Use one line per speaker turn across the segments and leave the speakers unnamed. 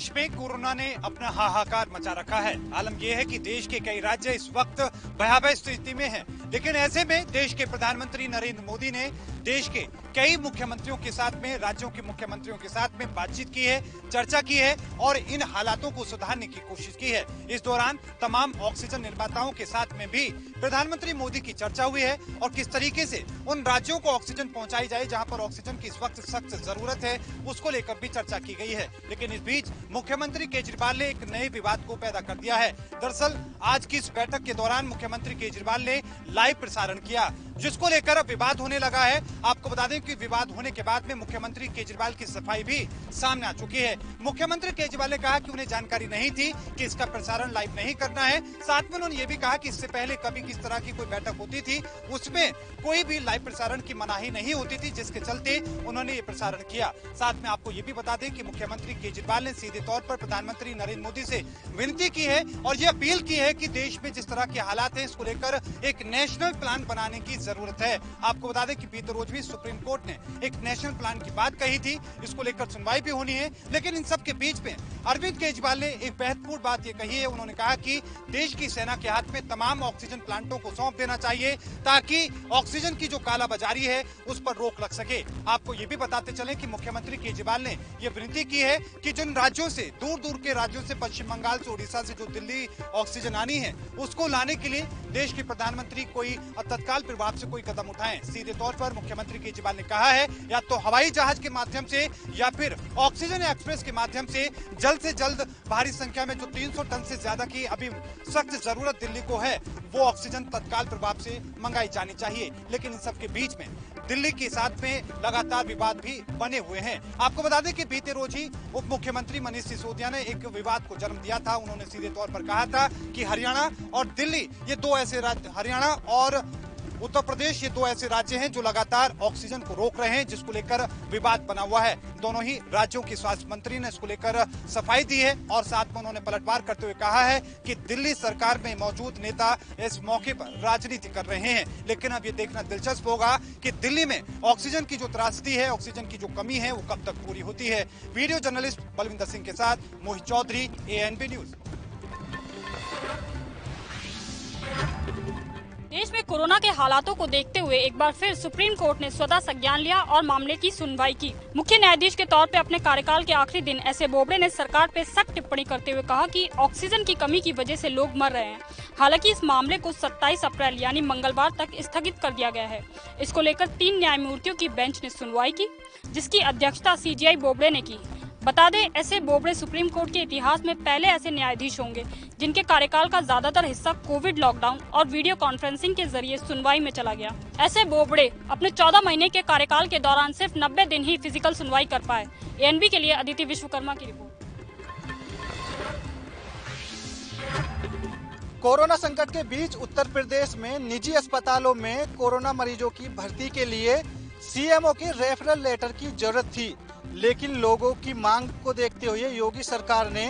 देश में कोरोना ने अपना हाहाकार मचा रखा है। आलम यह है कि देश के कई राज्य इस वक्त भयावह स्थिति में हैं। लेकिन ऐसे में देश के प्रधानमंत्री नरेंद्र मोदी ने देश के कई मुख्यमंत्रियों के साथ में, राज्यों के मुख्यमंत्रियों के साथ में बातचीत की है, चर्चा की है और इन हालातों को सुधारने की कोशिश की है। इस दौरान तमाम ऑक्सीजन निर्माताओं के साथ में भी प्रधानमंत्री मोदी की चर्चा हुई है और किस तरीके से उन राज्यों को ऑक्सीजन पहुंचाई जाए जहां पर ऑक्सीजन की इस वक्त सख्त जरूरत है, उसको लेकर भी चर्चा की गई है। लेकिन इस बीच मुख्यमंत्री केजरीवाल ने एक नए विवाद को पैदा कर दिया है। दरअसल आज की इस बैठक के दौरान मुख्यमंत्री केजरीवाल ने लाइव प्रसारण किया, जिसको लेकर अब विवाद होने लगा है। आपको बता दें कि विवाद होने के बाद में मुख्यमंत्री केजरीवाल की सफाई भी सामने आ चुकी है। मुख्यमंत्री केजरीवाल ने कहा कि उन्हें जानकारी नहीं थी कि इसका प्रसारण लाइव नहीं करना है। साथ में उन्होंने ये भी कहा कि इससे पहले कभी किस तरह की कोई बैठक होती थी, उसमें कोई भी लाइव प्रसारण की मनाही नहीं होती थी, जिसके चलते उन्होंने ये प्रसारण किया। साथ में आपको ये भी बता दें कि मुख्यमंत्री केजरीवाल ने सीधे तौर पर प्रधानमंत्री नरेंद्र मोदी से विनती की है और ये अपील की है कि देश में जिस तरह के हालात है, इसको लेकर एक नेशनल प्लान बनाने की जरूरत है। आपको बता दें कि बीते रोज भी सुप्रीम कोर्ट ने एक नेशनल प्लान की बात कही थी, इसको लेकर सुनवाई भी होनी है। लेकिन इन सब के बीच में अरविंद केजरीवाल ने एक महत्वपूर्ण बात ये कही है। उन्होंने कहा कि देश की सेना के हाथ में तमाम ऑक्सीजन प्लांटों को सौंप देना चाहिए ताकि ऑक्सीजन की जो कालाबाजारी है उस पर रोक लग सके। आपको ये भी बताते चले कि मुख्यमंत्री केजरीवाल ने ये विनती की है कि जिन राज्यों से, दूर दूर के राज्यों से, पश्चिम बंगाल से, उड़ीसा से जो दिल्ली ऑक्सीजन आनी है, उसको लाने के लिए देश के प्रधानमंत्री कोई तत्काल प्रभाव से कोई कदम उठाएं। सीधे तौर पर मुख्यमंत्री केजरीवाल ने कहा है या तो हवाई जहाज के माध्यम से या फिर ऑक्सीजन एक्सप्रेस के माध्यम से जल्द भारी संख्या में जो 300 टन से ज्यादा की अभी सख्त जरूरत दिल्ली को है, वो ऑक्सीजन तत्काल प्रभाव से मंगाई जानी चाहिए। लेकिन इन सब के बीच में दिल्ली के साथ में लगातार विवाद भी बने हुए हैं। आपको बता दें कि बीते रोज ही उप मुख्यमंत्री मनीष सिसोदिया ने एक विवाद को जन्म दिया था। उन्होंने सीधे तौर पर कहा था कि हरियाणा और दिल्ली, ये दो ऐसे राज्य, हरियाणा और उत्तर प्रदेश, ये दो ऐसे राज्य हैं जो लगातार ऑक्सीजन को रोक रहे हैं, जिसको लेकर विवाद बना हुआ है। दोनों ही राज्यों के स्वास्थ्य मंत्री ने इसको लेकर सफाई दी है और साथ में उन्होंने पलटवार करते हुए कहा है कि दिल्ली सरकार में मौजूद नेता इस मौके पर राजनीति कर रहे हैं। लेकिन अब ये देखना दिलचस्प होगा कि दिल्ली में ऑक्सीजन की जो त्रासदी है, ऑक्सीजन की जो कमी है, वो कब तक पूरी होती है। वीडियो जर्नलिस्ट बलविंदर सिंह के साथ मोहित चौधरी, ANP न्यूज।
देश में कोरोना के हालातों को देखते हुए एक बार फिर सुप्रीम कोर्ट ने स्वतः संज्ञान लिया और मामले की सुनवाई की। मुख्य न्यायाधीश के तौर पे अपने कार्यकाल के आखिरी दिन एस ए बोबड़े ने सरकार पे सख्त टिप्पणी करते हुए कहा कि ऑक्सीजन की कमी की वजह से लोग मर रहे हैं। हालांकि इस मामले को 27 अप्रैल यानी मंगलवार तक स्थगित कर दिया गया है। इसको लेकर 3 न्यायमूर्तियों की बेंच ने सुनवाई की, जिसकी अध्यक्षता CJI बोबड़े ने की। बता दें, ऐसे बोबड़े सुप्रीम कोर्ट के इतिहास में पहले ऐसे न्यायाधीश होंगे जिनके कार्यकाल का ज्यादातर हिस्सा कोविड लॉकडाउन और वीडियो कॉन्फ्रेंसिंग के जरिए सुनवाई में चला गया। ऐसे बोबड़े अपने 14 महीने के कार्यकाल के दौरान सिर्फ 90 दिन ही फिजिकल सुनवाई कर पाए। ANP के लिए अदिति विश्वकर्मा की रिपोर्ट।
कोरोना संकट के बीच उत्तर प्रदेश में निजी अस्पतालों में कोरोना मरीजों की भर्ती के लिए CMO के रेफरल लेटर की जरूरत थी, लेकिन लोगों की मांग को देखते हुए योगी सरकार ने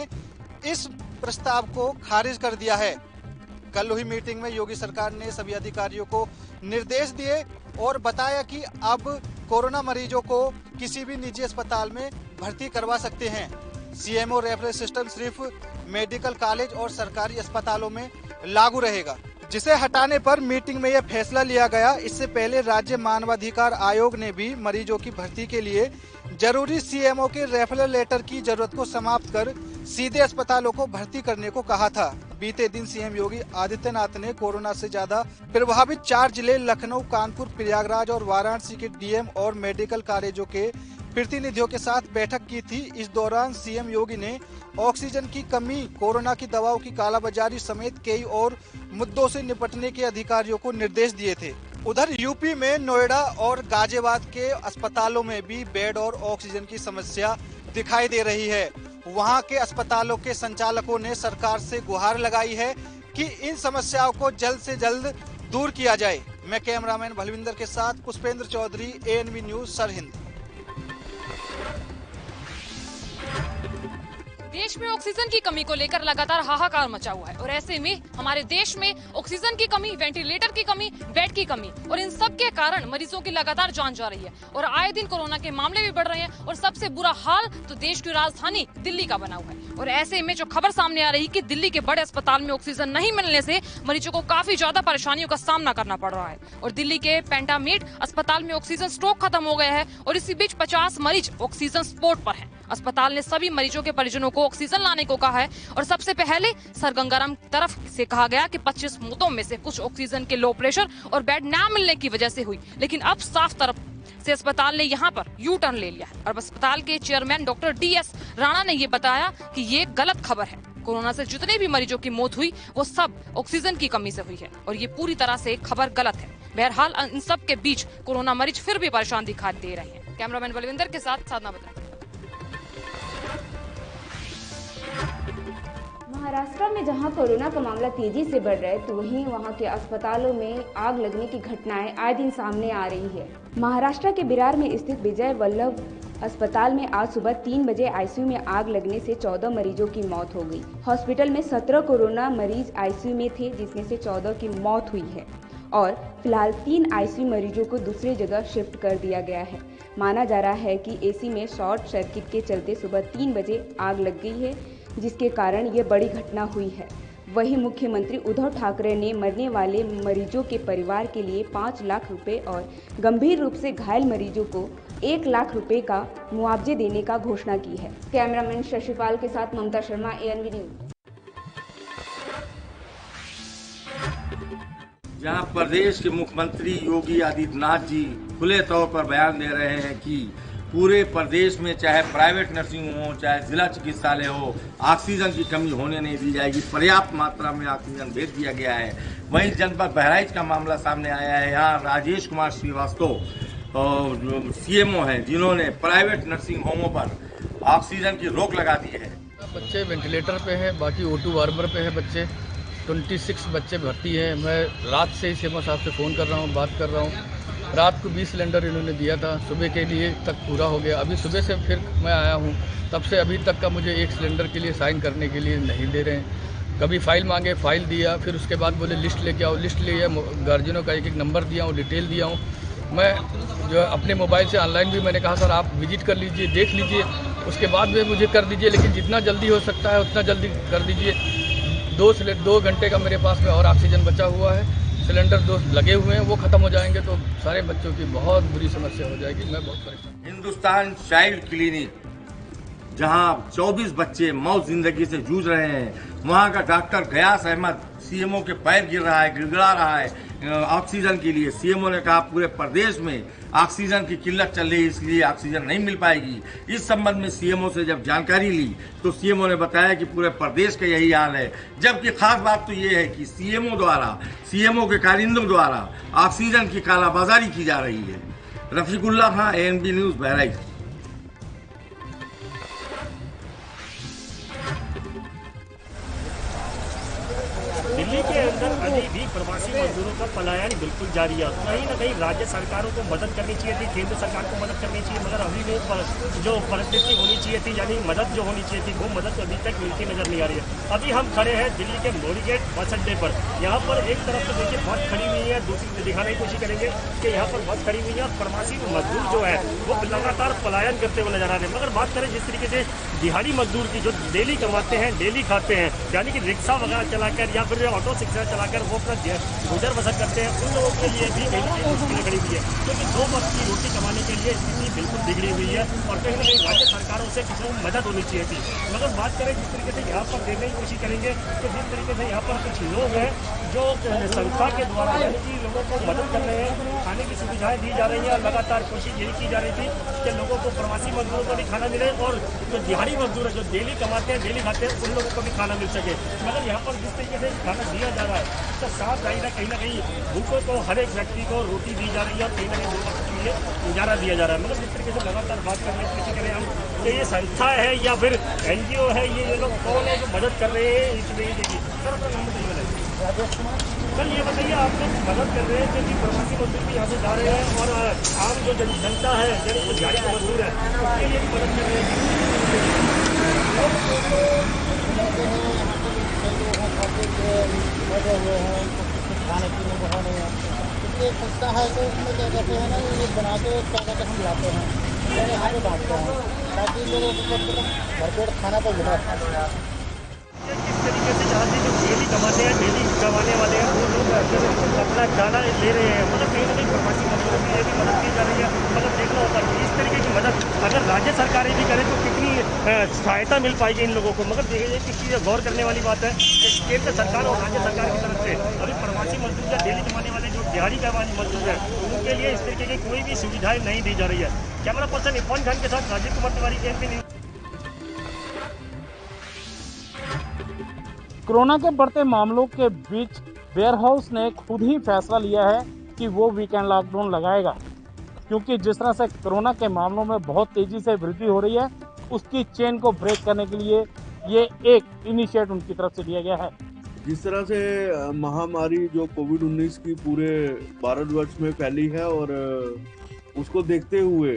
इस प्रस्ताव को खारिज कर दिया है। कल हुई मीटिंग में योगी सरकार ने सभी अधिकारियों को निर्देश दिए और बताया कि अब कोरोना मरीजों को किसी भी निजी अस्पताल में भर्ती करवा सकते हैं। CMO रेफरल सिस्टम सिर्फ मेडिकल कॉलेज और सरकारी अस्पतालों में लागू रहेगा, जिसे हटाने पर मीटिंग में यह फैसला लिया गया। इससे पहले राज्य मानवाधिकार आयोग ने भी मरीजों की भर्ती के लिए जरूरी CMO के रेफरल लेटर की जरूरत को समाप्त कर सीधे अस्पतालों को भर्ती करने को कहा था। बीते दिन CM योगी आदित्यनाथ ने कोरोना से ज्यादा प्रभावित 4 जिले लखनऊ, कानपुर, प्रयागराज और वाराणसी के DM और मेडिकल कॉलेजों के प्रतिनिधियों के साथ बैठक की थी। इस दौरान CM योगी ने ऑक्सीजन की कमी, कोरोना की दवाओं की कालाबाजारी समेत कई और मुद्दों से निपटने के अधिकारियों को निर्देश दिए थे। उधर यूपी में नोएडा और गाजियाबाद के अस्पतालों में भी बेड और ऑक्सीजन की समस्या दिखाई दे रही है। वहां के अस्पतालों के संचालकों ने सरकार से गुहार लगाई है कि इन समस्याओं को जल्द से जल्द दूर किया जाए। मैं कैमरामैन बलविंदर के साथ पुष्पेंद्र चौधरी, ANP न्यूज, सरहिंद।
देश
देश में ऑक्सीजन की कमी को लेकर लगातार हाहाकार मचा हुआ है और ऐसे में हमारे देश में ऑक्सीजन की कमी, वेंटिलेटर की कमी, बेड की कमी और इन सब के कारण मरीजों की लगातार जान जा रही है और आए दिन कोरोना के मामले भी बढ़ रहे हैं और सबसे बुरा हाल तो देश की राजधानी दिल्ली का बना हुआ है। और ऐसे में जो खबर सामने आ रही कि दिल्ली के बड़े अस्पताल में ऑक्सीजन नहीं मिलने से मरीजों को काफी ज्यादा परेशानियों का सामना करना पड़ रहा है और दिल्ली के पेंटामेड अस्पताल में ऑक्सीजन स्टॉक खत्म हो गया है और इसी बीच 50 मरीज ऑक्सीजन सपोर्ट पर हैं। अस्पताल ने सभी मरीजों के परिजनों को ऑक्सीजन लाने को कहा है और सबसे पहले सर गंगाराम तरफ से कहा गया कि 25 मौतों में से कुछ ऑक्सीजन के लो प्रेशर और बेड न मिलने की वजह से हुई, लेकिन अब साफ तरफ से अस्पताल ने यहां पर यू टर्न ले लिया है और अस्पताल के चेयरमैन डॉक्टर DS राणा ने ये बताया कि ये गलत खबर है। कोरोना से जितने भी मरीजों की मौत हुई वो सब ऑक्सीजन की कमी से हुई है और ये पूरी तरह से खबर गलत है। बहरहाल इन सब के बीच कोरोना मरीज फिर भी परेशान दिखाई दे रहे हैं। कैमरामैन बलविंदर के साथ साधना बता।
महाराष्ट्र में जहां कोरोना का मामला तेजी से बढ़ रहा है तो वहीं वहां के अस्पतालों में आग लगने की घटनाएं आए दिन सामने आ रही है। महाराष्ट्र के बिरार में स्थित विजय वल्लभ अस्पताल में आज सुबह 3 बजे आईसीयू में आग लगने से 14 मरीजों की मौत हो गई। हॉस्पिटल में 17 कोरोना मरीज आईसीयू में थे, जिसमें से 14 की मौत हुई है और फिलहाल 3 आईसीयू मरीजों को दूसरी जगह शिफ्ट कर दिया गया है। माना जा रहा है कि एसी में शॉर्ट सर्किट के चलते सुबह 3 बजे आग लग गई है, जिसके कारण ये बड़ी घटना हुई है। वहीं मुख्यमंत्री उद्धव ठाकरे ने मरने वाले मरीजों के परिवार के लिए 5 लाख रुपए और गंभीर रूप से घायल मरीजों को 1 लाख रुपए का मुआवजे देने का घोषणा की है। कैमरामैन शशिपाल के साथ ममता शर्मा, ANV न्यूज।
जहां प्रदेश के मुख्यमंत्री योगी आदित्यनाथ जी खुले तौर पर बयान दे रहे हैं कि पूरे प्रदेश में चाहे प्राइवेट नर्सिंग हो, चाहे जिला चिकित्सालय हो, ऑक्सीजन की कमी होने नहीं दी जाएगी। पर्याप्त मात्रा में ऑक्सीजन भेज दिया गया है। वहीं जनपद बहराइच का मामला सामने आया है। यहाँ राजेश कुमार श्रीवास्तव CMO हैं, जिन्होंने प्राइवेट नर्सिंग होमों पर ऑक्सीजन की रोक लगा दी है।
बच्चे वेंटिलेटर पे हैं, बाकी O2 वार्मर पे है बच्चे। 26 बच्चे भर्ती हैं। मैं रात से ही CMO साहब से फ़ोन कर रहा हूँ, बात कर रहा हूँ। रात को 20 सिलेंडर इन्होंने दिया था, सुबह के लिए तक पूरा हो गया। अभी सुबह से फिर मैं आया हूँ, तब से अभी तक का मुझे 1 सिलेंडर के लिए साइन करने के लिए नहीं दे रहे हैं। कभी फाइल मांगे, फाइल दिया, फिर उसके बाद बोले लिस्ट लेके आओ, लिस्ट लिया, गार्जियनों का एक नंबर दिया हूँ, डिटेल दिया हूँ। मैं जो अपने मोबाइल से ऑनलाइन भी मैंने कहा सर आप विजिट कर लीजिए, देख लीजिए, उसके बाद में मुझे कर दीजिए, लेकिन जितना जल्दी हो सकता है उतना जल्दी कर दीजिए। 2 घंटे का मेरे पास में और ऑक्सीजन बचा हुआ है। सिलेंडर 2 लगे हुए हैं, वो खत्म हो जाएंगे तो सारे बच्चों की बहुत बुरी समस्या हो जाएगी। मैं बहुत परेशान।
हिंदुस्तान चाइल्ड क्लिनिक, जहां 24 बच्चे मौत जिंदगी से जूझ रहे हैं, वहां का डॉक्टर गयास अहमद CMO के पैर गिर रहा है, गिड़गिड़ा रहा है ऑक्सीजन के लिए। CMO ने कहा पूरे प्रदेश में ऑक्सीजन की किल्लत चल रही है, इसलिए ऑक्सीजन नहीं मिल पाएगी। इस संबंध में CMO से जब जानकारी ली तो CMO ने बताया कि पूरे प्रदेश का यही हाल है। जबकि खास बात तो ये है कि CMO के कारिंदों द्वारा ऑक्सीजन की कालाबाजारी की जा रही है। रफीकुल्लाह खां, ANB न्यूज, बहराइच।
दिल्ली के अंदर अभी भी प्रवासी मजदूरों का पलायन बिल्कुल जारी है। कहीं ना कहीं राज्य सरकारों को मदद करनी चाहिए थी, केंद्र सरकार को मदद करनी चाहिए, मगर अभी भी जो परिस्थिति होनी चाहिए थी, यानी मदद जो होनी चाहिए थी, वो मदद अभी तक मिलती नजर नहीं आ रही है। अभी हम खड़े हैं दिल्ली के मोरी गेट बस अड्डे पर। यहाँ पर एक तरफ तो देखिए बस खड़ी हुई है, दूसरी दिखाने की कोशिश करेंगे कि यहाँ पर बस खड़ी हुई है। प्रवासी मजदूर जो है वो लगातार पलायन करते हुए नजर आ रहे हैं। मगर बात करें जिस तरीके से दिहाड़ी मजदूर की, जो डेली कमाते हैं, डेली खाते हैं, यानी कि रिक्शा वगैरह चलाकर या फिर ऑटो रिक्शा चलाकर वो अपना गुजर बसर करते हैं, उन लोगों के लिए भी कहीं ना कहीं मुश्किलें खड़ी हुई है, क्योंकि 2 वक्त की रोटी कमाने के लिए स्थिति बिल्कुल बिगड़ी हुई है और कहीं ना कहीं राज्य सरकारों से कुछ मदद होनी चाहिए थी। मगर बात करें जिस तरीके से यहाँ पर देखने की कोशिश करेंगे तो जिस तरीके से यहाँ पर कुछ लोग हैं जो संस्था के द्वारा यानी कि लोगों को मदद कर रहे हैं, खाने की सुविधाएं दी जा रही है। लगातार कोशिश यही की जा रही थी कि लोगों को, प्रवासी मजदूरों को भी खाना मिले और जो दिहाड़ी मजदूर है, जो डेली कमाते हैं, डेली खाते हैं, उन लोगों को भी खाना मिल सके। मगर यहाँ पर जिस तरीके से खाना दिया जा रहा है तो साफ जाहिर है कहीं ना कहीं भूखों को, हर एक व्यक्ति को रोटी दी जा रही है और कहीं ना कहीं 2 वक्त के लिए गुजारा दिया जा रहा है। मगर जिस तरीके से लगातार बात करने की कोशिश करें हम कि ये संस्था है या फिर NGO है, ये लोग कौन है जो मदद कर रहे हैं, इसलिए देखिए सर अपना नाम बताइए। सर ये बताइए, आप लोग मदद कर रहे हैं क्योंकि प्रवासी मजदूर भी यहाँ से जा रहे हैं और आम जो जनता है, जो दिहाड़ी मजदूर है, उसके लिए भी मदद कर रहे हैं।
बैठे हुए हैं, उनको कुछ खाने पीने को है नहीं है। इसलिए सस्ता है तो उसमें क्या कहते हैं ना, ये बना के क्या कहते हैं हम लाते हैं, पहले यहाँ पे बांटते हैं ताकि लोगों को कम से कम भरपेट खाना तो मिले।
किस तरीके से जहाँ से जो डेली कमाते हैं, डेली कमाने वाले हैं, वो लोग अपना दाना ले रहे हैं, मतलब कहीं ना कहीं प्रवासी मजदूरों की ये भी मदद की जा रही है। मतलब देखना होता है इस तरीके की मदद अगर राज्य सरकारें भी करें तो कितनी सहायता मिल पाएगी इन लोगों को। मगर देखिए एक चीज़ गौर करने वाली बात है कि केंद्र सरकार और राज्य सरकार की तरफ से अभी प्रवासी मजदूर या डेली कमाने वाले जो दिहाड़ी कमाने मजदूर है उनके लिए इस तरीके की कोई भी सुविधाएं नहीं दी जा रही है। कैमरा पर्सन इरफान खान के साथ Rajeev Kumar Tiwari, ANP news.
Corona के बढ़ते मामलों के बीच वेयर हाउस ने खुद ही फैसला लिया है कि वो वीकेंड लॉकडाउन लगाएगा, क्योंकि जिस तरह से कोरोना के मामलों में बहुत तेजी से वृद्धि हो रही है, उसकी चेन को ब्रेक करने के लिए ये एक इनिशिएटिव उनकी तरफ से लिया गया है।
जिस तरह से महामारी जो कोविड-19 की पूरे भारतवर्ष में फैली है और उसको देखते हुए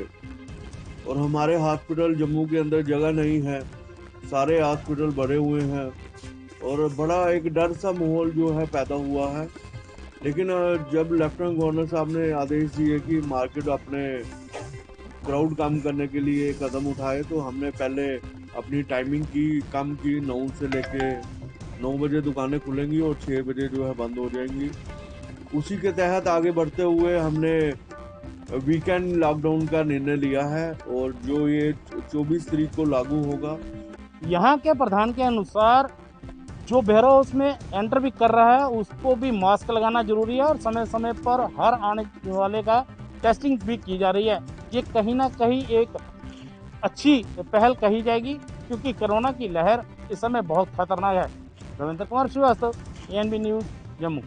और हमारे हॉस्पिटल जम्मू के अंदर जगह नहीं है, सारे हॉस्पिटल भरे हुए हैं और बड़ा एक डर सा माहौल जो है पैदा हुआ है। लेकिन जब लेफ्टिनेंट गवर्नर साहब ने आदेश दिए कि मार्केट अपने क्राउड कम करने के लिए कदम उठाए, तो हमने पहले अपनी टाइमिंग कम की 9 से लेके 9 बजे दुकानें खुलेंगी और 6 बजे जो है बंद हो जाएंगी। उसी के तहत आगे बढ़ते हुए हमने वीकेंड लॉकडाउन का निर्णय लिया है और जो ये 24 तारीख को लागू होगा।
यहाँ के प्रधान के अनुसार जो वेयर हाउस में एंटर भी कर रहा है उसको भी मास्क लगाना जरूरी है और समय समय पर हर आने वाले का टेस्टिंग भी की जा रही है। ये कहीं ना कहीं एक अच्छी पहल कही जाएगी, क्योंकि कोरोना की लहर इस समय बहुत खतरनाक है। Ravindra Kumar Srivastava, ANB news, Jammu.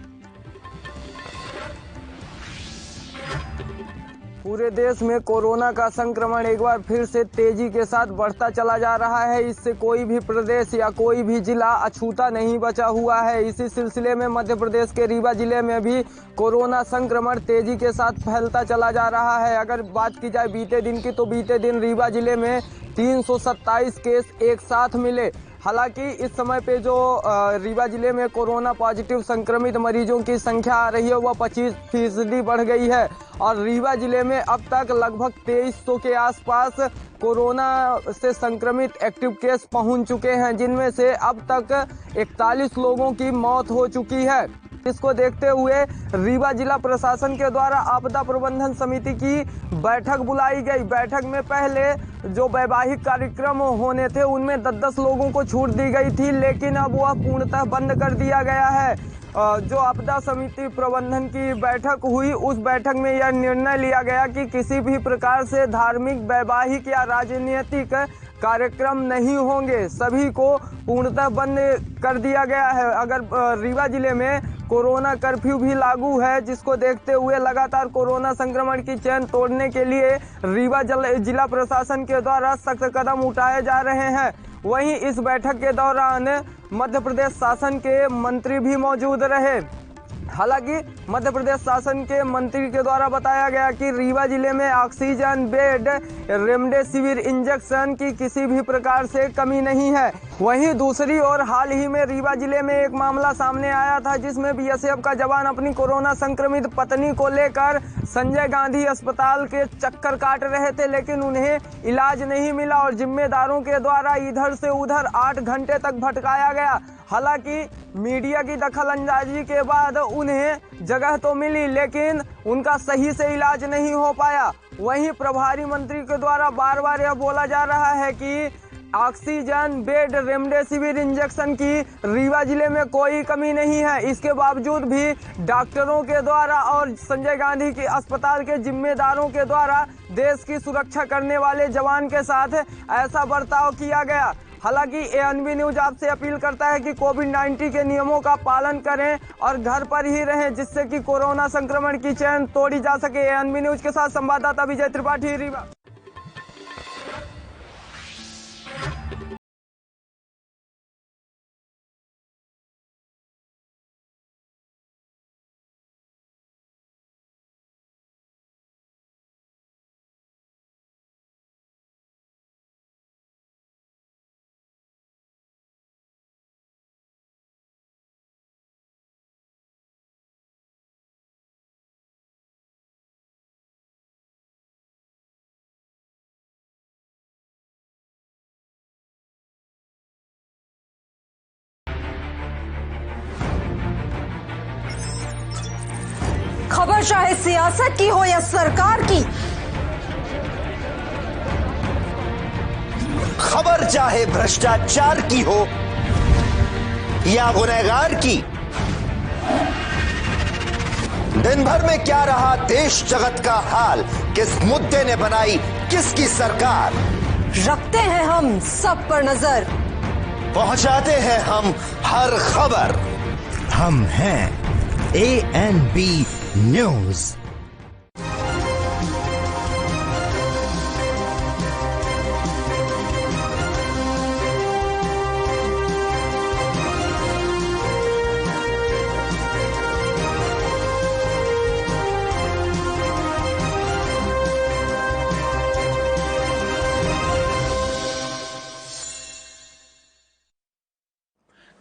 पूरे देश में कोरोना का संक्रमण एक बार फिर से तेजी के साथ बढ़ता चला जा रहा है। इससे कोई भी प्रदेश या कोई भी जिला अछूता नहीं बचा हुआ है। इसी सिलसिले में मध्य प्रदेश के रीवा जिले में भी कोरोना संक्रमण तेजी के साथ फैलता चला जा रहा है। अगर बात की जाए बीते दिन की, तो बीते दिन रीवा जिले में 327 केस एक साथ मिले। हालांकि इस समय पे जो रीवा जिले में कोरोना पॉजिटिव संक्रमित मरीजों की संख्या आ रही है वह 25% बढ़ गई है और रीवा जिले में अब तक लगभग 2300 के आसपास कोरोना से संक्रमित एक्टिव केस पहुंच चुके हैं, जिनमें से अब तक 41 लोगों की मौत हो चुकी है। इसको देखते हुए रीवा जिला प्रशासन के द्वारा आपदा प्रबंधन समिति की बैठक बुलाई गई। बैठक में पहले जो वैवाहिक कार्यक्रम होने थे उनमें 10-10 लोगों को छूट दी गई थी, लेकिन अब वह पूर्णतः बंद कर दिया गया है। जो आपदा समिति प्रबंधन की बैठक हुई, उस बैठक में यह निर्णय लिया गया कि किसी भी प्रकार से धार्मिक, वैवाहिक या राजनीतिक कार्यक्रम नहीं होंगे, सभी को पूर्णतः बंद कर दिया गया है। अगर रीवा जिले में कोरोना कर्फ्यू भी लागू है, जिसको देखते हुए लगातार कोरोना संक्रमण की चेन तोड़ने के लिए रीवा जिला प्रशासन के द्वारा सख्त कदम उठाए जा रहे हैं। वहीं इस बैठक के दौरान मध्य प्रदेश शासन के मंत्री भी मौजूद रहे। हालांकि मध्य प्रदेश शासन के मंत्री के द्वारा बताया गया कि रीवा जिले में ऑक्सीजन बेड, रेमडेसिविर इंजेक्शन की किसी भी प्रकार से कमी नहीं है। वहीं दूसरी ओर हाल ही में रीवा जिले में एक मामला सामने आया था, जिसमें बीएसएफ का जवान अपनी कोरोना संक्रमित पत्नी को लेकर संजय गांधी अस्पताल के चक्कर काट रहे थे, लेकिन उन्हें इलाज नहीं मिला और जिम्मेदारों के द्वारा इधर से उधर 8 घंटे तक भटकाया गया। हालांकि मीडिया की दखलंदाजी के बाद उन्हें जगह तो मिली, लेकिन उनका सही से इलाज नहीं हो पाया। वहीं प्रभारी मंत्री के द्वारा बार बार यह बोला जा रहा है कि ऑक्सीजन बेड, रेमडेसिविर इंजेक्शन की रीवा जिले में कोई कमी नहीं है। इसके बावजूद भी डॉक्टरों के द्वारा और संजय गांधी के अस्पताल के जिम्मेदारों के द्वारा देश की सुरक्षा करने वाले जवान के साथ ऐसा बर्ताव किया गया। हालांकि एएनबी न्यूज आपसे अपील करता है कि कोविड-19 के नियमों का पालन करें और घर पर ही रहें, जिससे कि कोरोना संक्रमण की चेन तोड़ी जा सके। एएनबी न्यूज के साथ संवाददाता विजय त्रिपाठी, रीवा।
चाहे सियासत की हो या सरकार की,
खबर चाहे भ्रष्टाचार की हो या गुनहगार की, दिन भर में क्या रहा देश जगत का हाल, किस मुद्दे ने बनाई किसकी सरकार,
रखते हैं हम सब पर नजर,
पहुंचाते हैं हम हर खबर। हम हैं ANB न्यूज।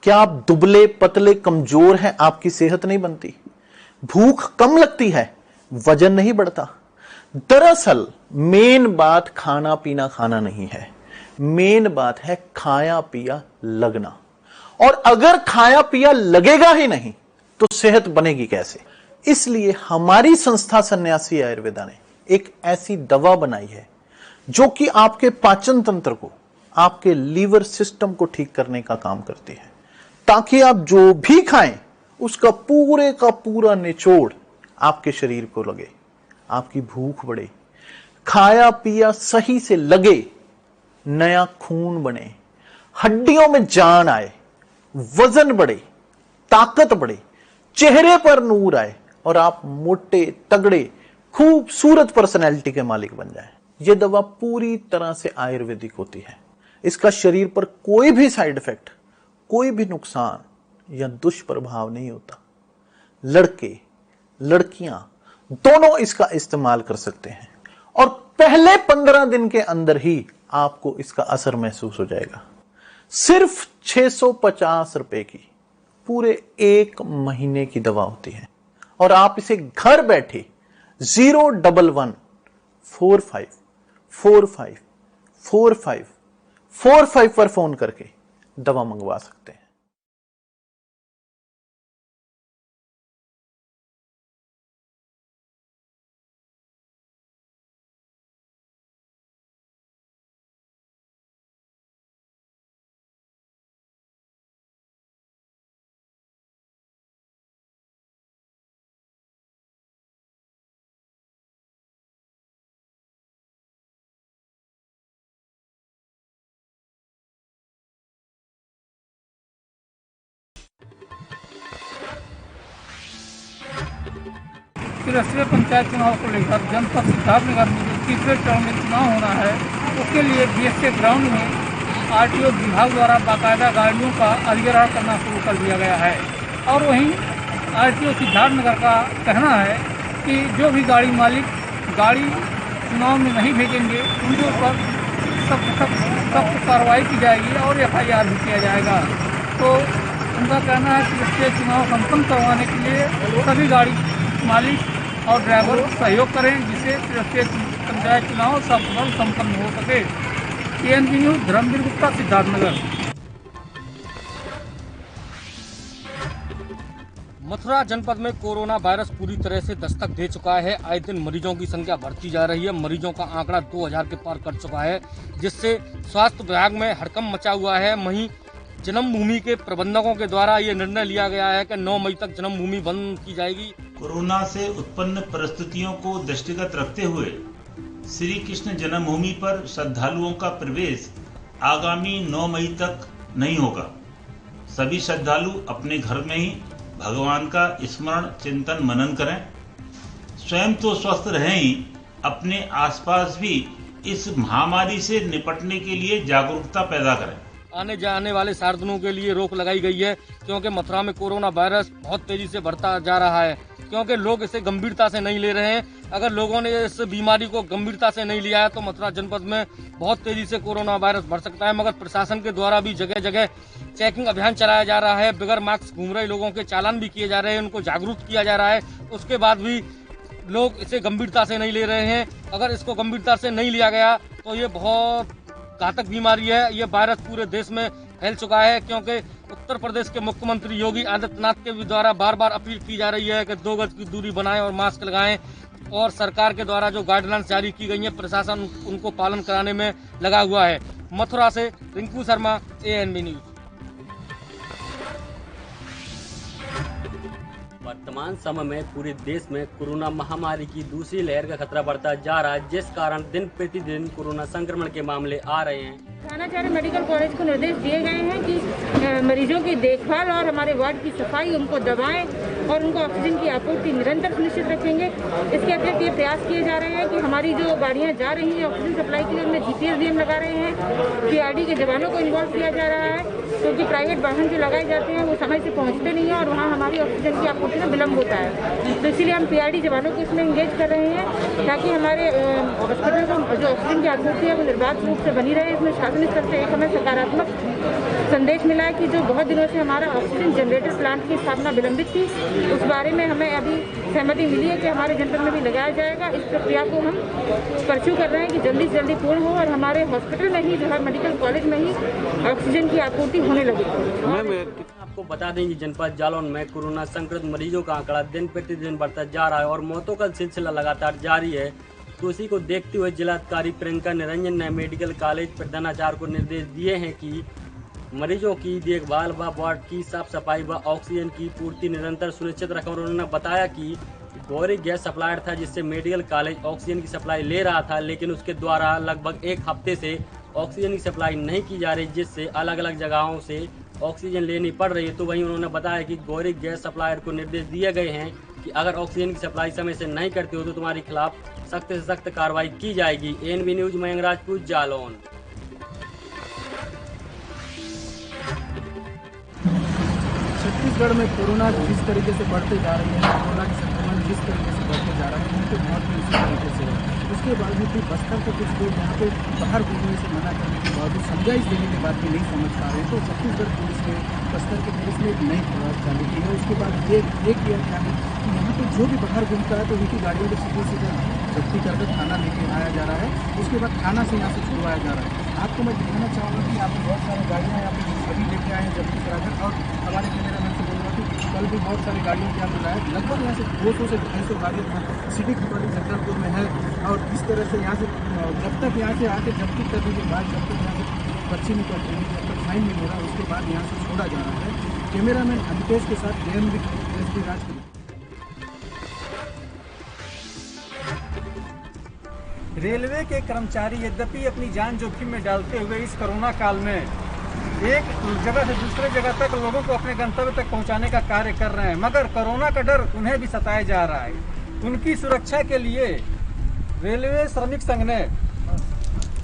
क्या आप दुबले पतले कमजोर हैं? आपकी सेहत नहीं बनती, भूख कम लगती है, वजन नहीं बढ़ता? दरअसल मेन बात खाना पीना खाना नहीं है, मेन बात है खाया पिया लगना। और अगर खाया पिया लगेगा ही नहीं तो सेहत बनेगी कैसे? इसलिए हमारी संस्था सन्यासी आयुर्वेदा ने एक ऐसी दवा बनाई है जो कि आपके पाचन तंत्र को, आपके लीवर सिस्टम को ठीक करने का काम करती है, ताकि आप जो भी खाएं उसका पूरे का पूरा निचोड़ आपके शरीर को लगे, आपकी भूख बढ़े, खाया पिया सही से लगे, नया खून बने, हड्डियों में जान आए, वजन बढ़े, ताकत बढ़े, चेहरे पर नूर आए और आप मोटे तगड़े खूबसूरत पर्सनैलिटी के मालिक बन जाएं। यह दवा पूरी तरह से आयुर्वेदिक होती है। इसका शरीर पर कोई भी साइड इफेक्ट, कोई भी नुकसान या दुष्प्रभाव नहीं होता। लड़के लड़कियां दोनों इसका इस्तेमाल कर सकते हैं और पहले 15 दिन के अंदर ही आपको इसका असर महसूस हो जाएगा। सिर्फ 650 रुपए की पूरे 1 महीने की दवा होती है और आप इसे घर बैठे 01145454545 पर फोन करके दवा मंगवा सकते हैं।
राष्ट्रीय पंचायत चुनाव को लेकर जनपद सिद्धार्थनगर में जो तीसरे चरण में चुनाव होना है, उसके लिए BSK ग्राउंड में RTO विभाग द्वारा बाकायदा गाड़ियों का अधिग्रहण करना शुरू कर दिया गया है। और वहीं RTO सिद्धार्थनगर का कहना है कि जो भी गाड़ी मालिक गाड़ी चुनाव में नहीं भेजेंगे उनके ऊपर सख्त कार्रवाई की जाएगी और FIR भी किया जाएगा। तो उनका कहना है कि इसके चुनाव संपन्न करवाने के लिए सभी गाड़ी मालिक और ड्राइवर सहयोग करें, जिससे राष्ट्रीय पंचायत चुनाव सफल संपन्न हो सके। ANB news Dharmveer Gupta, Siddharthnagar.
मथुरा जनपद में कोरोना वायरस पूरी तरह से दस्तक दे चुका है। आए दिन मरीजों की संख्या बढ़ती जा रही है। मरीजों का आंकड़ा 2000 के पार कर चुका है, जिससे स्वास्थ्य विभाग में हड़कंप मचा हुआ है। वहीं जन्मभूमि के प्रबंधकों के द्वारा ये निर्णय लिया गया है कि 9 मई तक जन्मभूमि बंद की जाएगी।
कोरोना से उत्पन्न परिस्थितियों को दृष्टिगत रखते हुए श्री कृष्ण जन्मभूमि पर श्रद्धालुओं का प्रवेश आगामी 9 मई तक नहीं होगा। सभी श्रद्धालु अपने घर में ही भगवान का स्मरण चिंतन मनन करें। स्वयं तो स्वस्थ रहें ही, अपने आसपास भी इस महामारी से निपटने के लिए जागरूकता पैदा करें।
आने जाने वाले साधनों के लिए रोक लगाई गई है, क्योंकि मथुरा में कोरोना वायरस बहुत तेजी से बढ़ता जा रहा है, क्योंकि लोग इसे गंभीरता से नहीं ले रहे हैं। अगर लोगों ने इस बीमारी को गंभीरता से नहीं लिया है तो मथुरा जनपद में बहुत तेजी से कोरोना वायरस बढ़ सकता है। मगर प्रशासन के द्वारा भी जगह जगह चेकिंग अभियान चलाया जा रहा है। बगैर मास्क घूम रहे लोगों के चालान भी किए जा रहे हैं, उनको जागरूक किया जा रहा है। उसके बाद भी लोग इसे गंभीरता से नहीं ले रहे हैं। अगर इसको गंभीरता से नहीं लिया गया तो ये बहुत घातक बीमारी है। ये वायरस पूरे देश में फैल चुका है, क्योंकि उत्तर प्रदेश के मुख्यमंत्री योगी आदित्यनाथ के द्वारा बार बार अपील की जा रही है कि 2 गज की दूरी बनाएं और मास्क लगाएं, और सरकार के द्वारा जो गाइडलाइंस जारी की गई है प्रशासन उनको पालन कराने में लगा हुआ है। मथुरा से रिंकू शर्मा, ANB न्यूज।
वर्तमान समय में पूरे देश में कोरोना महामारी की दूसरी लहर का खतरा बढ़ता जा रहा है, जिस कारण दिन प्रतिदिन कोरोना संक्रमण के मामले आ रहे हैं।
थानाचार्य मेडिकल कॉलेज को निर्देश दिए गए हैं कि मरीजों की देखभाल और हमारे वार्ड की सफाई, उनको दवाएं और उनको ऑक्सीजन की आपूर्ति निरंतर सुनिश्चित रखेंगे। इसके अतिरिक्त ये प्रयास किए जा रहे हैं कि हमारी जो गाड़ियां जा रही हैं ऑक्सीजन सप्लाई के लिए, उनमें GPS डीएम लगा रहे हैं। PRD के जवानों को इन्वॉल्व किया जा रहा है, क्योंकि प्राइवेट वाहन जो लगाए जाते हैं वो समय से पहुँचते नहीं है और वहाँ हमारी ऑक्सीजन की आपूर्ति में विलम्ब होता है। तो इसीलिए हम PRD जवानों को इसमें इंगेज कर रहे हैं, ताकि हमारे हॉस्पिटल को जो ऑक्सीजन की आपूर्ति है वो निर्बाध रूप से बनी रहे। इसमें शासन स्तर से एक हमें सकारात्मक संदेश मिला है कि जो बहुत दिनों से हमारा ऑक्सीजन जनरेटर प्लांट की स्थापना विलंबित थी, उस बारे में हमें अभी सहमति मिली है कि हमारे जनपद में भी लगाया जाएगा। इस प्रक्रिया को हम परस्यू कर रहे हैं कि जल्दी से जल्दी पूर्ण हो और हमारे हॉस्पिटल में ही, जो है मेडिकल कॉलेज में ही ऑक्सीजन की आपूर्ति होने लगे।
आपको बता दें कि जनपद जालौन में कोरोना संक्रमित मरीजों का आंकड़ा दिन प्रतिदिन बढ़ता जा रहा है और मौतों का सिलसिला लगातार जारी है। तो इसी को देखते हुए जिलाधिकारी प्रियंका निरंजन ने मेडिकल कॉलेज प्रधानाचार्य को निर्देश दिए हैं कि मरीजों की देखभाल व वार्ड की साफ सफाई व ऑक्सीजन की पूर्ति निरंतर सुनिश्चित रखें। और उन्होंने बताया कि गौरी गैस सप्लायर था जिससे मेडिकल कॉलेज ऑक्सीजन की सप्लाई ले रहा था, लेकिन उसके द्वारा लगभग 1 हफ्ते से ऑक्सीजन की सप्लाई नहीं की जा रही, जिससे अलग अलग जगहों से ऑक्सीजन लेनी पड़ रही है। तो वहीं उन्होंने बताया कि गौरी गैस सप्लायर को निर्देश दिए गए हैं कि अगर ऑक्सीजन की सप्लाई समय से नहीं करते हो तो तुम्हारे खिलाफ सख्त से सख्त कार्रवाई की जाएगी। ANB news Mayank Rajput, Jalaun.
छत्तीसगढ़ में कोरोना जिस तरीके से बढ़ते जा रहे हैं, कोरोना के संक्रमण जिस तरीके से बढ़ते जा रहे हैं, उनके मौत भी उसी तरीके से है। उसके बावजूद भी बस्तर के कुछ लोग यहाँ पे बाहर घूमने से मना करने के बावजूद समझाइश देने के बाद भी नहीं समझ पा रहे हैं। तो छत्तीसगढ़ पुलिस ने, बस्तर की पुलिस ने एक नई प्रयास चालू की है। उसके बाद ये किया गया है कि यहाँ पे जो भी बाहर घूमता है तो उनकी गाड़ियों को सीधे जब्ती करके थाना लेके आया जा रहा है। उसके बाद थाना से यहाँ से छुड़वाया जा रहा है। आपको मैं दिखाना चाहूँगा कि यहाँ पे बहुत सारी गाड़ियाँ यहाँ पे सभी लेके आए हैं जब्ती कराकर, और हमारे कैमरामैन से बोलूँगा कि कल भी बहुत सारी गाड़ियों के यहाँ पे लाए, लगभग यहाँ से 200 से 250 गाड़ियाँ सिटी कोतवाली जगदलपुर में है। और इस तरह से यहाँ से जब तक यहाँ से आके जब्ती करने के बाद, जब तक यहाँ से पर्ची नहीं कट रही, जब तक फाइन नहीं हो रहा, उसके बाद यहाँ से छोड़ा जा रहा है। कैमरामैन अमितेश के साथ ANB राज।
रेलवे के कर्मचारी यद्यपि अपनी जान जोखिम में डालते हुए इस कोरोना काल में एक जगह से दूसरे जगह तक लोगों को अपने गंतव्य तक पहुंचाने का कार्य कर रहे हैं, मगर कोरोना का डर उन्हें भी सताया जा रहा है। उनकी सुरक्षा के लिए रेलवे श्रमिक संघ ने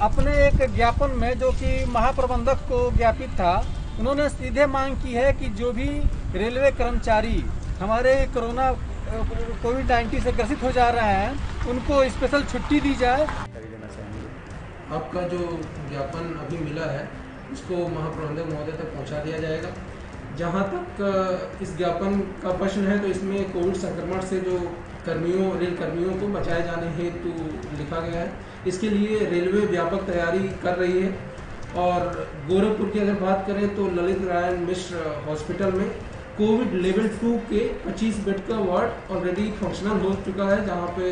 अपने एक ज्ञापन में, जो कि महाप्रबंधक को ज्ञापित था, उन्होंने सीधे मांग की है कि जो भी रेलवे कर्मचारी हमारे कोविड-19 से ग्रसित हो जा रहे हैं, उनको स्पेशल छुट्टी दी जाए।
आपका जो ज्ञापन अभी मिला है उसको महाप्रबंधक महोदय तक पहुंचा दिया जाएगा। जहां तक इस ज्ञापन का प्रश्न है, तो इसमें कोविड संक्रमण से जो रेल कर्मियों को बचाए जाने हेतु लिखा गया है। इसके लिए रेलवे व्यापक तैयारी कर रही है। और गोरखपुर की अगर बात करें तो ललित नारायण मिश्र हॉस्पिटल में कोविड लेवल 2 के 25 बेड का वार्ड ऑलरेडी फंक्शनल हो चुका है, जहां पे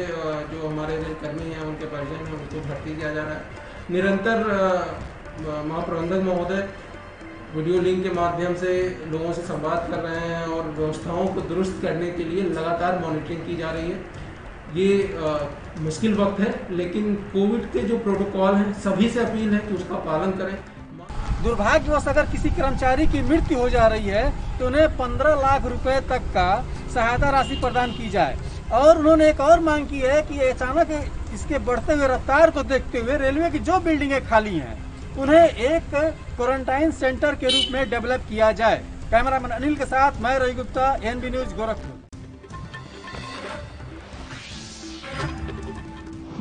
जो हमारे रेलकर्मी हैं, उनके परिजन हैं, उनको भर्ती किया जा रहा है। निरंतर महाप्रबंधक महोदय वीडियो लिंक के माध्यम से लोगों से संवाद कर रहे हैं और व्यवस्थाओं को दुरुस्त करने के लिए लगातार मॉनिटरिंग की जा रही है। ये मुश्किल वक्त है, लेकिन कोविड के जो प्रोटोकॉल हैं, सभी से अपील है कि उसका पालन करें।
दुर्भाग्यवश अगर किसी कर्मचारी की मृत्यु हो जा रही है तो उन्हें 15 लाख रुपए तक का सहायता राशि प्रदान की जाए। और उन्होंने एक और मांग की है कि अचानक इसके बढ़ते हुए रफ्तार को देखते हुए रेलवे की जो बिल्डिंगें खाली हैं, उन्हें एक क्वारंटाइन सेंटर के रूप में डेवलप किया जाए। कैमरामैन अनिल के साथ मैं रवि गुप्ता, ANB न्यूज, गोरखपुर।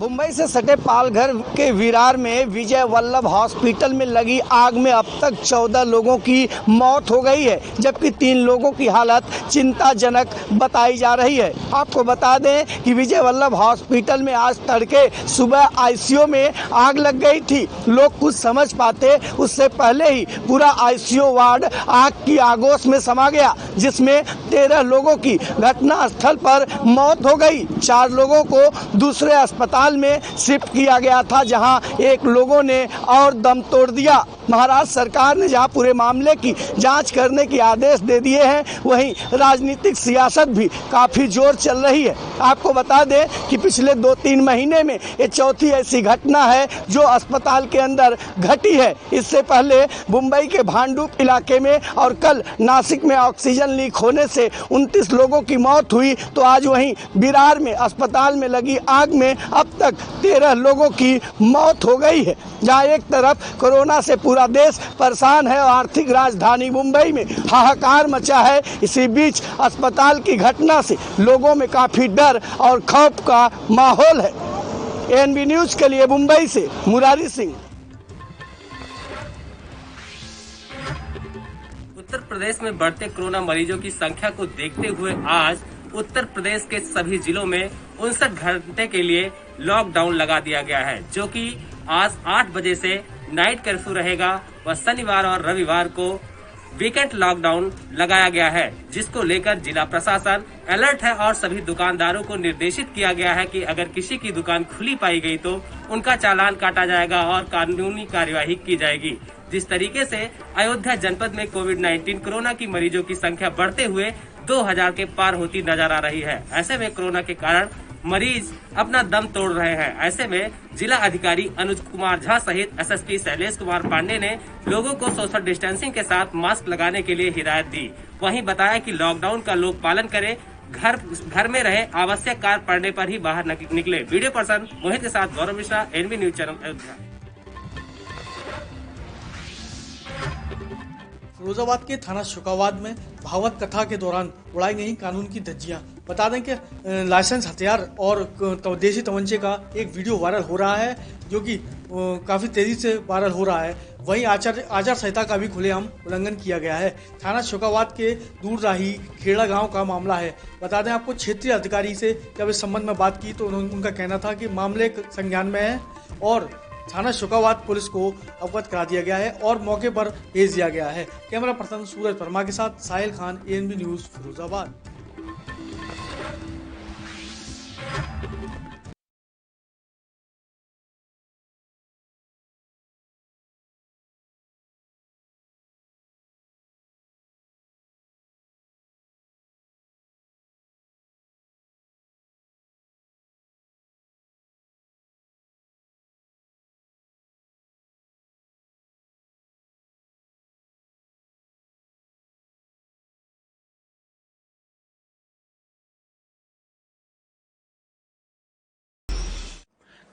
मुंबई से सटे पालघर के विरार में विजय वल्लभ हॉस्पिटल में लगी आग में अब तक 14 लोगों की मौत हो गई है, जबकि 3 लोगों की हालत चिंताजनक बताई जा रही है। आपको बता दें कि विजय वल्लभ हॉस्पिटल में आज तड़के सुबह आईसीयू में आग लग गई थी। लोग कुछ समझ पाते उससे पहले ही पूरा आईसीयू वार्ड आग की आगोश में समा गया, जिसमें 13 लोगों की घटना स्थल पर मौत हो गई। 4 लोगों को दूसरे अस्पताल में शिफ्ट किया गया था, जहां एक लोगों ने और दम तोड़ दिया। महाराष्ट्र सरकार ने जहां पूरे मामले की जांच करने के आदेश दे दिए हैं, वहीं राजनीतिक सियासत भी काफी जोर चल रही है। आपको बता दें कि पिछले 2-3 महीने में ये चौथी ऐसी घटना है जो अस्पताल के अंदर घटी है। इससे पहले मुंबई के भांडुप इलाके में और कल नासिक में ऑक्सीजन लीक होने से 29 लोगों की मौत हुई, तो आज वहीं विरार में अस्पताल में लगी आग में अब तक 13 लोगों की मौत हो गई है। जहां एक तरफ कोरोना से पूरा देश परेशान है और आर्थिक राजधानी मुंबई में हाहाकार मचा है, इसी बीच अस्पताल की घटना से लोगों में काफी डर और खौफ का माहौल है। एएनबी न्यूज के लिए मुंबई से मुरारी सिंह।
उत्तर प्रदेश में बढ़ते कोरोना मरीजों की संख्या को देखते हुए आज उत्तर प्रदेश के सभी जिलों में 59 घंटे के लिए लॉकडाउन लगा दिया गया है, जो कि आज 8 बजे से नाइट कर्फ्यू रहेगा व शनिवार और रविवार को वीकेंड लॉकडाउन लगाया गया है, जिसको लेकर जिला प्रशासन अलर्ट है और सभी दुकानदारों को निर्देशित किया गया है कि अगर किसी की दुकान खुली पाई गई तो उनका चालान काटा जाएगा और कानूनी कार्यवाही की जाएगी। जिस तरीके से अयोध्या जनपद में कोविड-19 कोरोना की मरीजों की संख्या बढ़ते हुए 2000 के पार होती नजर आ रही है। ऐसे में कोरोना के कारण मरीज अपना दम तोड़ रहे हैं। ऐसे में जिला अधिकारी अनुज कुमार झा सहित एसएसपी शैलेश कुमार पांडे ने लोगों को सोशल डिस्टेंसिंग के साथ मास्क लगाने के लिए हिदायत दी। वहीं बताया कि लॉकडाउन का लोग पालन करें, घर में रहे, आवश्यक कार्य पड़ने पर ही बाहर निकले। वीडियो पर्सन मोहित के साथ Gaurav Mishra, NB news channel Ayodhya.
Firozabad के थाना शुकावाद में भागवत कथा के दौरान उड़ाई गई कानून की धज्जियां। बता दें कि लाइसेंस हथियार और देशी तमंचे का एक वीडियो वायरल हो रहा है, जो कि काफी तेजी से वायरल हो रहा है। वहीं आचार संहिता का भी खुलेआम उल्लंघन किया गया है। थाना शुकावाद के दूरराही खेड़ा गांव का मामला है। बता दें आपको, क्षेत्रीय अधिकारी से जब इस संबंध में बात की तो उनका कहना था कि मामले संज्ञान में है और थाना शुकावाद पुलिस को अवगत करा दिया गया है और मौके पर भेज दिया गया है। कैमरा पर्सन सूरज वर्मा के साथ साहिल खान, एएनबी न्यूज फिरोजाबाद।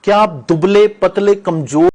क्या आप दुबले पतले कमजोर